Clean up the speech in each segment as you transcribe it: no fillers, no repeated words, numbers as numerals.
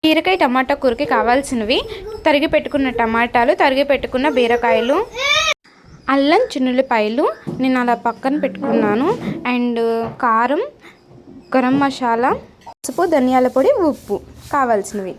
బీరకాయ టమాటా కూరకి కావాల్సినవి తరిగి పెట్టుకున్న టమాటాలు, తరిగి పెట్టుకున్న బీరకాయలు, అల్లం, చిన్నులపాయలు నేను అలా పక్కన పెట్టుకున్నాను. అండ్ కారం, గరం మసాలా, పసుపు, ధనియాల పొడి, ఉప్పు కావాల్సినవి.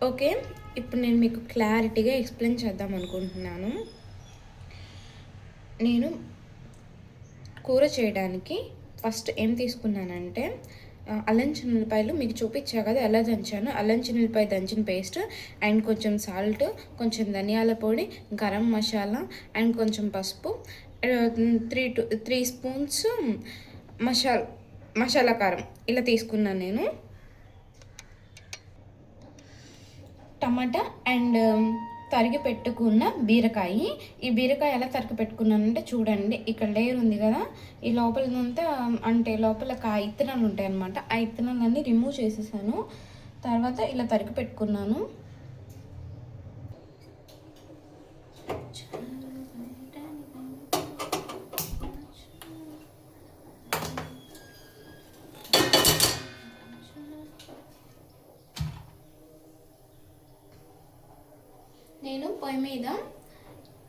ఓకే, ఇప్పుడు నేను మీకు క్లారిటీగా ఎక్స్ప్లెయిన్ చేద్దాం అనుకుంటున్నాను. నేను కూర చేయడానికి ఫస్ట్ ఏం తీసుకున్నానంటే అల్లం చిన్నులపాయలు మీకు చూపించా కదా ఎలా దంచాను. అల్లం చిన్నులపాయ దంచిన పేస్ట్ అండ్ కొంచెం సాల్ట్, కొంచెం ధనియాల పొడి, గరం మసాలా అండ్ కొంచెం పసుపు, 3 స్పూన్స్ మసాలా కారం ఇలా తీసుకున్నాను నేను. టమాటా అండ్ తరిగి పెట్టుకున్న బీరకాయ. ఈ బీరకాయ ఎలా తరిగి పెట్టుకున్నానంటే చూడండి, ఇక్కడ లేయర్ ఉంది కదా, ఈ లోపలంతా అంటే లోపల ఇత్తనాలు ఉంటాయి అన్నమాట. ఆ ఇత్తనాలన్నీ రిమూవ్ చేసేసాను. తర్వాత ఇలా తరిగి పెట్టుకున్నాను. నేను పొయ్యి మీద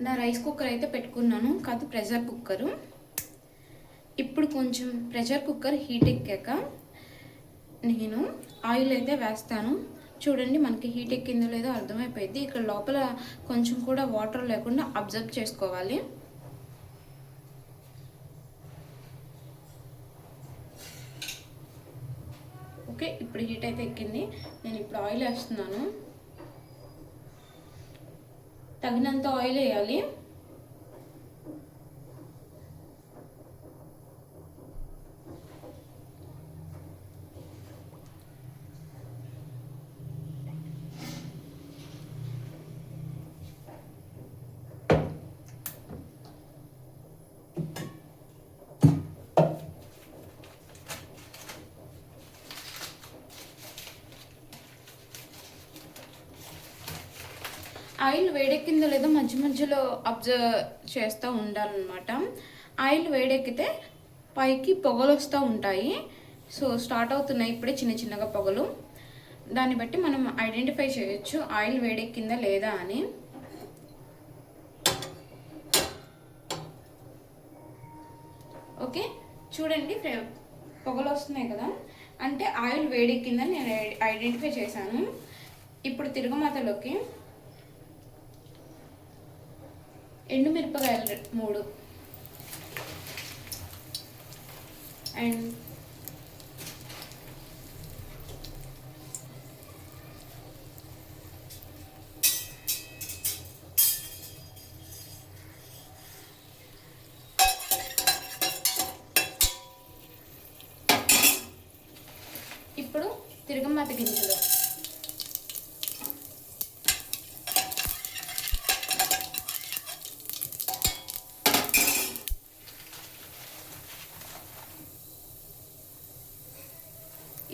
నా రైస్ కుక్కర్ అయితే పెట్టుకున్నాను, కాదు ప్రెషర్ కుక్కరు. ఇప్పుడు కొంచెం ప్రెషర్ కుక్కర్ హీట్ ఎక్కాక నేను ఆయిల్ అయితే వేస్తాను. చూడండి, మనకి హీట్ ఎక్కిందో లేదో అర్థమైపోయింది. ఇక్కడ లోపల కొంచెం కూడా వాటర్ లేకుండా అబ్జర్వ్ చేసుకోవాలి. ఓకే, ఇప్పుడు హీట్ అయితే ఎక్కింది. నేను ఇప్పుడు ఆయిల్ వేస్తున్నాను. తగినంత ఆయిల్ వేయాలి. ఆయిల్ వేడెక్కిందో లేదో మధ్య మధ్యలో అబ్జర్వ్ చేస్తూ ఉండాలన్నమాట. ఆయిల్ వేడెక్కితే పైకి పొగలు వస్తూ ఉంటాయి. సో స్టార్ట్ అవుతున్నాయి ఇప్పుడే చిన్న చిన్నగా పొగలు. దాన్ని బట్టి మనం ఐడెంటిఫై చేయొచ్చు ఆయిల్ వేడెక్కిందా లేదా అని. ఓకే, చూడండి పొగలు వస్తున్నాయి కదా, అంటే ఆయిల్ వేడెక్కిందని నేను ఐడెంటిఫై చేశాను. ఇప్పుడు తిరగమాతలోకి ఎండుమిరపకాయలు 3 అండ్ ఇప్పుడు తిరగమాత గింజలు.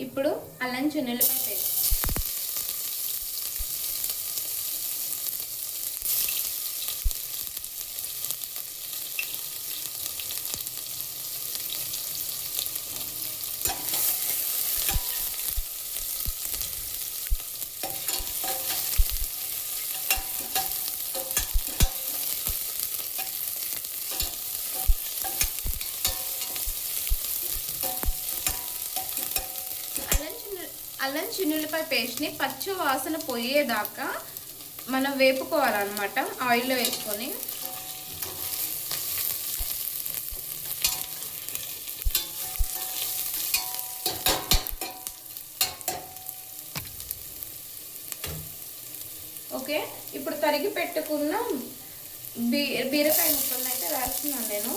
ఇప్పుడు అల్లం చిన్నులపాయ పేస్ట్. అల్లం చిన్నులపాయ పేస్ట్ని పచ్చి వాసన పోయేదాకా మనం వేపుకోవాలన్నమాట ఆయిల్లో వేసుకొని. ఓకే, ఇప్పుడు తరిగి పెట్టుకున్న బీరకాయ ముక్కలను అయితే వేస్తున్నాను నేను.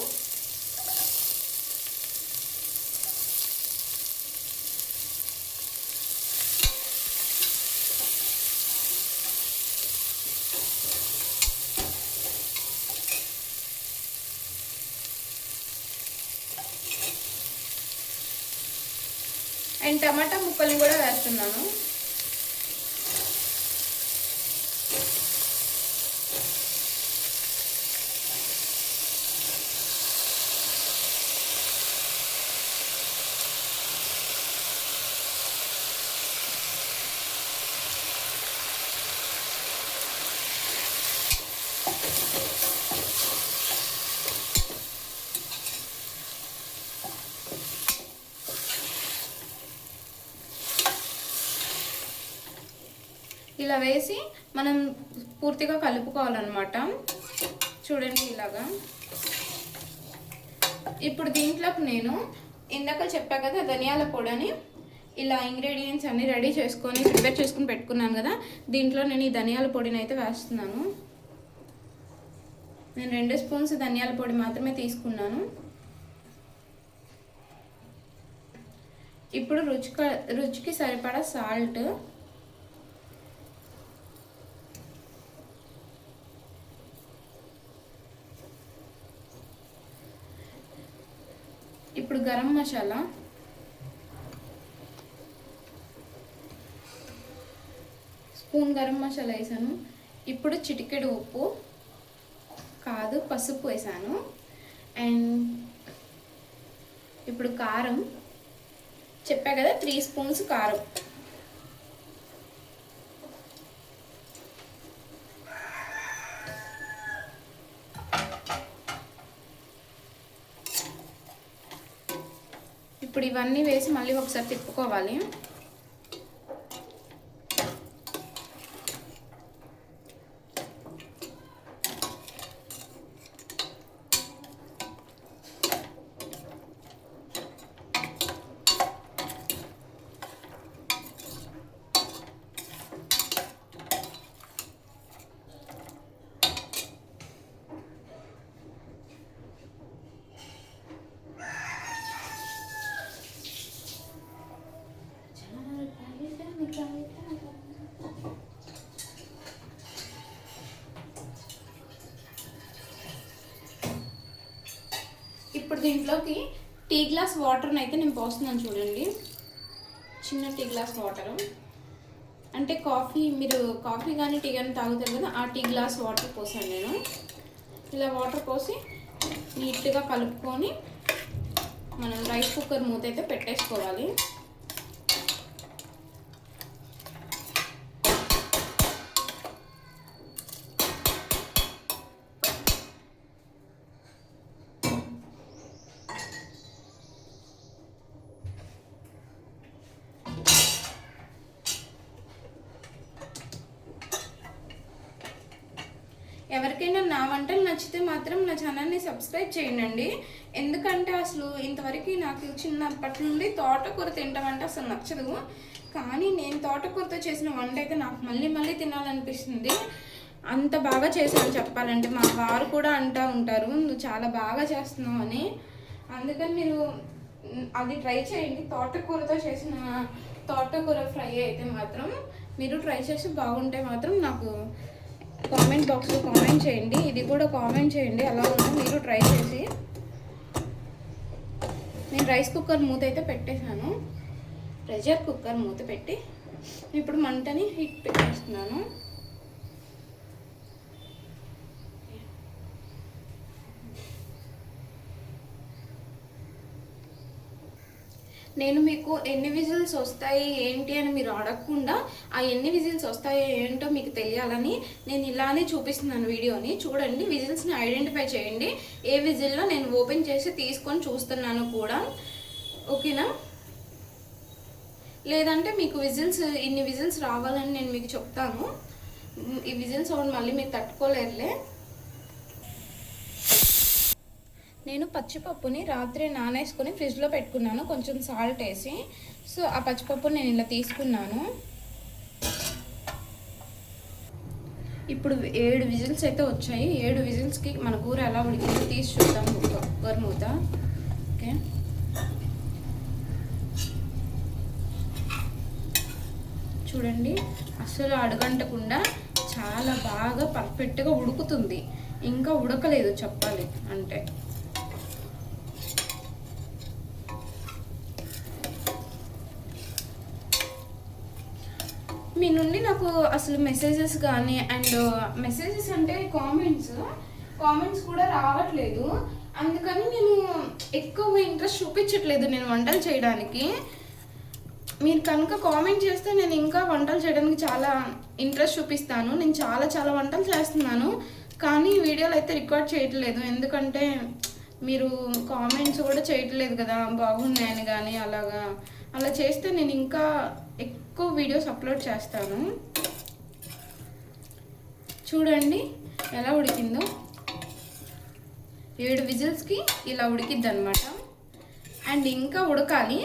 అండ్ టమాటా ముక్కల్ని కూడా వేస్తున్నాను. ఇలా వేసి మనం పూర్తిగా కలుపుకోవాలన్నమాట. చూడండి ఇలాగా. ఇప్పుడు దీంట్లోకి నేను ఇందాక చెప్పా కదా ధనియాల పొడిని, ఇలా ఇంగ్రీడియంట్స్ అన్నీ రెడీ చేసుకొని ప్రిపేర్ చేసుకుని పెట్టుకున్నాను కదా, దీంట్లో నేను ఈ ధనియాల పొడిని అయితే వేస్తున్నాను. నేను 2 స్పూన్స్ ధనియాల పొడి మాత్రమే తీసుకున్నాను. ఇప్పుడు రుచికి సరిపడా సాల్ట్, ఇప్పుడు గరం మసాలా, స్పూన్ గరం మసాలా వేసాను. ఇప్పుడు చిటికెడు ఉప్పు కాదు పసుపు వేసాను. అండ్ ఇప్పుడు కారం చెప్పా కదా 3 స్పూన్స్ కారం. ఇప్పుడు ఇవన్నీ వేసి మళ్ళీ ఒకసారి తిప్పుకోవాలి. ఇప్పుడు దీంట్లోకి టీ గ్లాస్ వాటర్ని అయితే నేను పోస్తున్నాను. చూడండి, చిన్న టీ గ్లాస్ వాటర్ అంటే మీరు కాఫీ కానీ టీ కానీ తాగుతారు కదా, ఆ టీ గ్లాస్ వాటర్ పోసాను నేను. ఇలా వాటర్ పోసి నీట్గా కలుపుకొని మనం రైస్ కుక్కర్ మూత అయితే పెట్టేసుకోవాలి. ఎవరికైనా నా వంటలు నచ్చితే మాత్రం నా ఛానల్ని సబ్స్క్రైబ్ చేయండి. ఎందుకంటే అసలు ఇంతవరకు నాకు చిన్నప్పటి నుండి తోటకూర తింటామంటే అసలు నచ్చదు. కానీ నేను తోటకూరతో చేసిన వంట అయితే నాకు మళ్ళీ మళ్ళీ తినాలనిపిస్తుంది. అంత బాగా చేశాను చెప్పాలంటే. మా వారు కూడా అంటూ ఉంటారు నువ్వు చాలా బాగా చేస్తున్నావు అని. అందుకని మీరు అది ట్రై చేయండి. తోటకూరతో చేసిన తోటకూర ఫ్రై అయితే మాత్రం మీరు ట్రై చేసి బాగుంటే మాత్రం నాకు కామెంట్ బాక్స్లో కామెంట్ చేయండి. ఇది కూడా కామెంట్ చేయండి ఎలా ఉందో మీరు ట్రై చేసి. నేను రైస్ కుక్కర్ మూత అయితే పెట్టేశాను. ప్రెషర్ కుక్కర్ మూత పెట్టి ఇప్పుడు మంటని హీట్ పెట్టేస్తున్నాను. నేను మీకు ఎన్ని విజిల్స్ వస్తాయి ఏంటి అని మీరు అడగకుండా ఆ ఎన్ని విజిల్స్ వస్తాయో ఏంటో మీకు తెలియాలని నేను ఇలానే చూపిస్తున్నాను వీడియోని. చూడండి, విజిల్స్ని ఐడెంటిఫై చేయండి. ఏ విజిల్లో నేను ఓపెన్ చేసి తీసుకొని చూస్తున్నాను కూడా, ఓకేనా? లేదంటే మీకు ఇన్ని విజిల్స్ రావాలని నేను మీకు చెప్తాను. ఈ విజిల్ సౌండ్ మళ్ళీ మీరు తట్టుకోలేరులే. నేను పచ్చిపప్పుని రాత్రి నానేసుకొని ఫ్రిడ్జ్లో పెట్టుకున్నాను కొంచెం సాల్ట్ వేసి. సో ఆ పచ్చిపప్పుని నేను ఇలా తీసుకున్నాను. ఇప్పుడు 7 విజిల్స్ అయితే వచ్చాయి. 7 విజిల్స్కి మన కూర ఎలా ఉడికిందో తీసి చూద్దాం కుక్కర్ మూత. ఓకే, చూడండి అస్సలు అడుగంటకుండా చాలా బాగా పర్ఫెక్ట్గా ఉడుకుతుంది. ఇంకా ఉడకలేదు చెప్పాలి అంటే. మీ నుండి నాకు అసలు మెసేజెస్ కానీ అండ్ మెసేజెస్ అంటే కామెంట్స్ కూడా రావట్లేదు. అందుకని నేను ఎక్కువ ఇంట్రెస్ట్ చూపించట్లేదు నేను వంటలు చేయడానికి. మీరు కనుక కామెంట్ చేస్తే నేను ఇంకా వంటలు చేయడానికి చాలా ఇంట్రెస్ట్ చూపిస్తాను. నేను చాలా వంటలు చేస్తున్నాను కానీ వీడియోలు అయితే రికార్డ్ చేయట్లేదు. ఎందుకంటే మీరు కామెంట్స్ కూడా చేయట్లేదు కదా బాగున్నాయని కానీ. అలా చేస్తే నేను ఇంకా ఎక్కువ వీడియోస్ అప్లోడ్ చేస్తాను. చూడండి ఎలా ఉడికిందో. 7 విజిల్స్కి ఇలా ఉడికిద్ది అనమాట. అండ్ ఇంకా ఉడకాలి.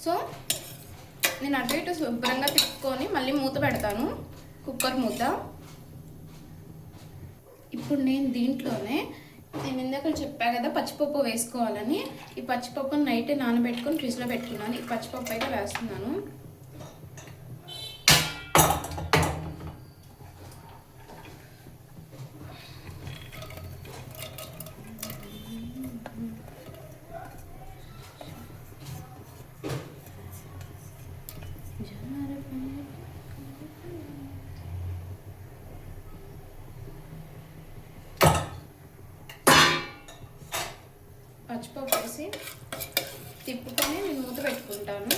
సో నేను అటు ఇటు శుభ్రంగా తిప్పుకొని మళ్ళీ మూత పెడతాను, కుక్కర్ మూత. ఇప్పుడు నేను దీంట్లోనే నేను ఇందాక చెప్పా కదా పచ్చిపప్పు వేసుకోవాలని. ఈ పచ్చిపప్పును నైట్ నానబెట్టుకొని ఫ్రిడ్జ్లో పెట్టుకున్నాను. ఈ పచ్చిపప్పు అయితే వేస్తున్నాను. పచ్చిపప్పు వేసి తిప్పుకొని నేను మూత పెట్టుకుంటాను.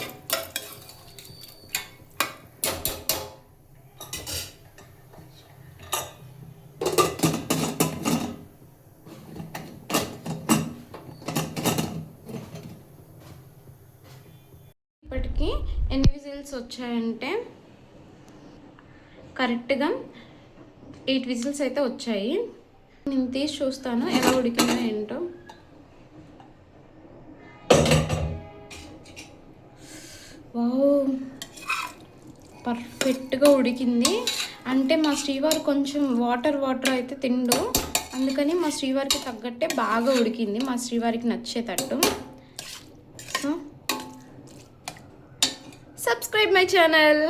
ఇప్పటికి ఎన్ని విజిల్స్ వచ్చాయంటే కరెక్ట్గా 8 విజిల్స్ అయితే వచ్చాయి. నేను తీసి చూస్తాను ఎలా ఉడికిందో ఏంటో. వావ్, పర్ఫెక్ట్గా ఉడికింది. అంటే మా శ్రీవారు కొంచెం వాటర్ అయితే తిండు, అందుకని మా శ్రీవారికి తగ్గట్టే బాగా ఉడికింది, మా శ్రీవారికి నచ్చేటట్టు. So subscribe my channel.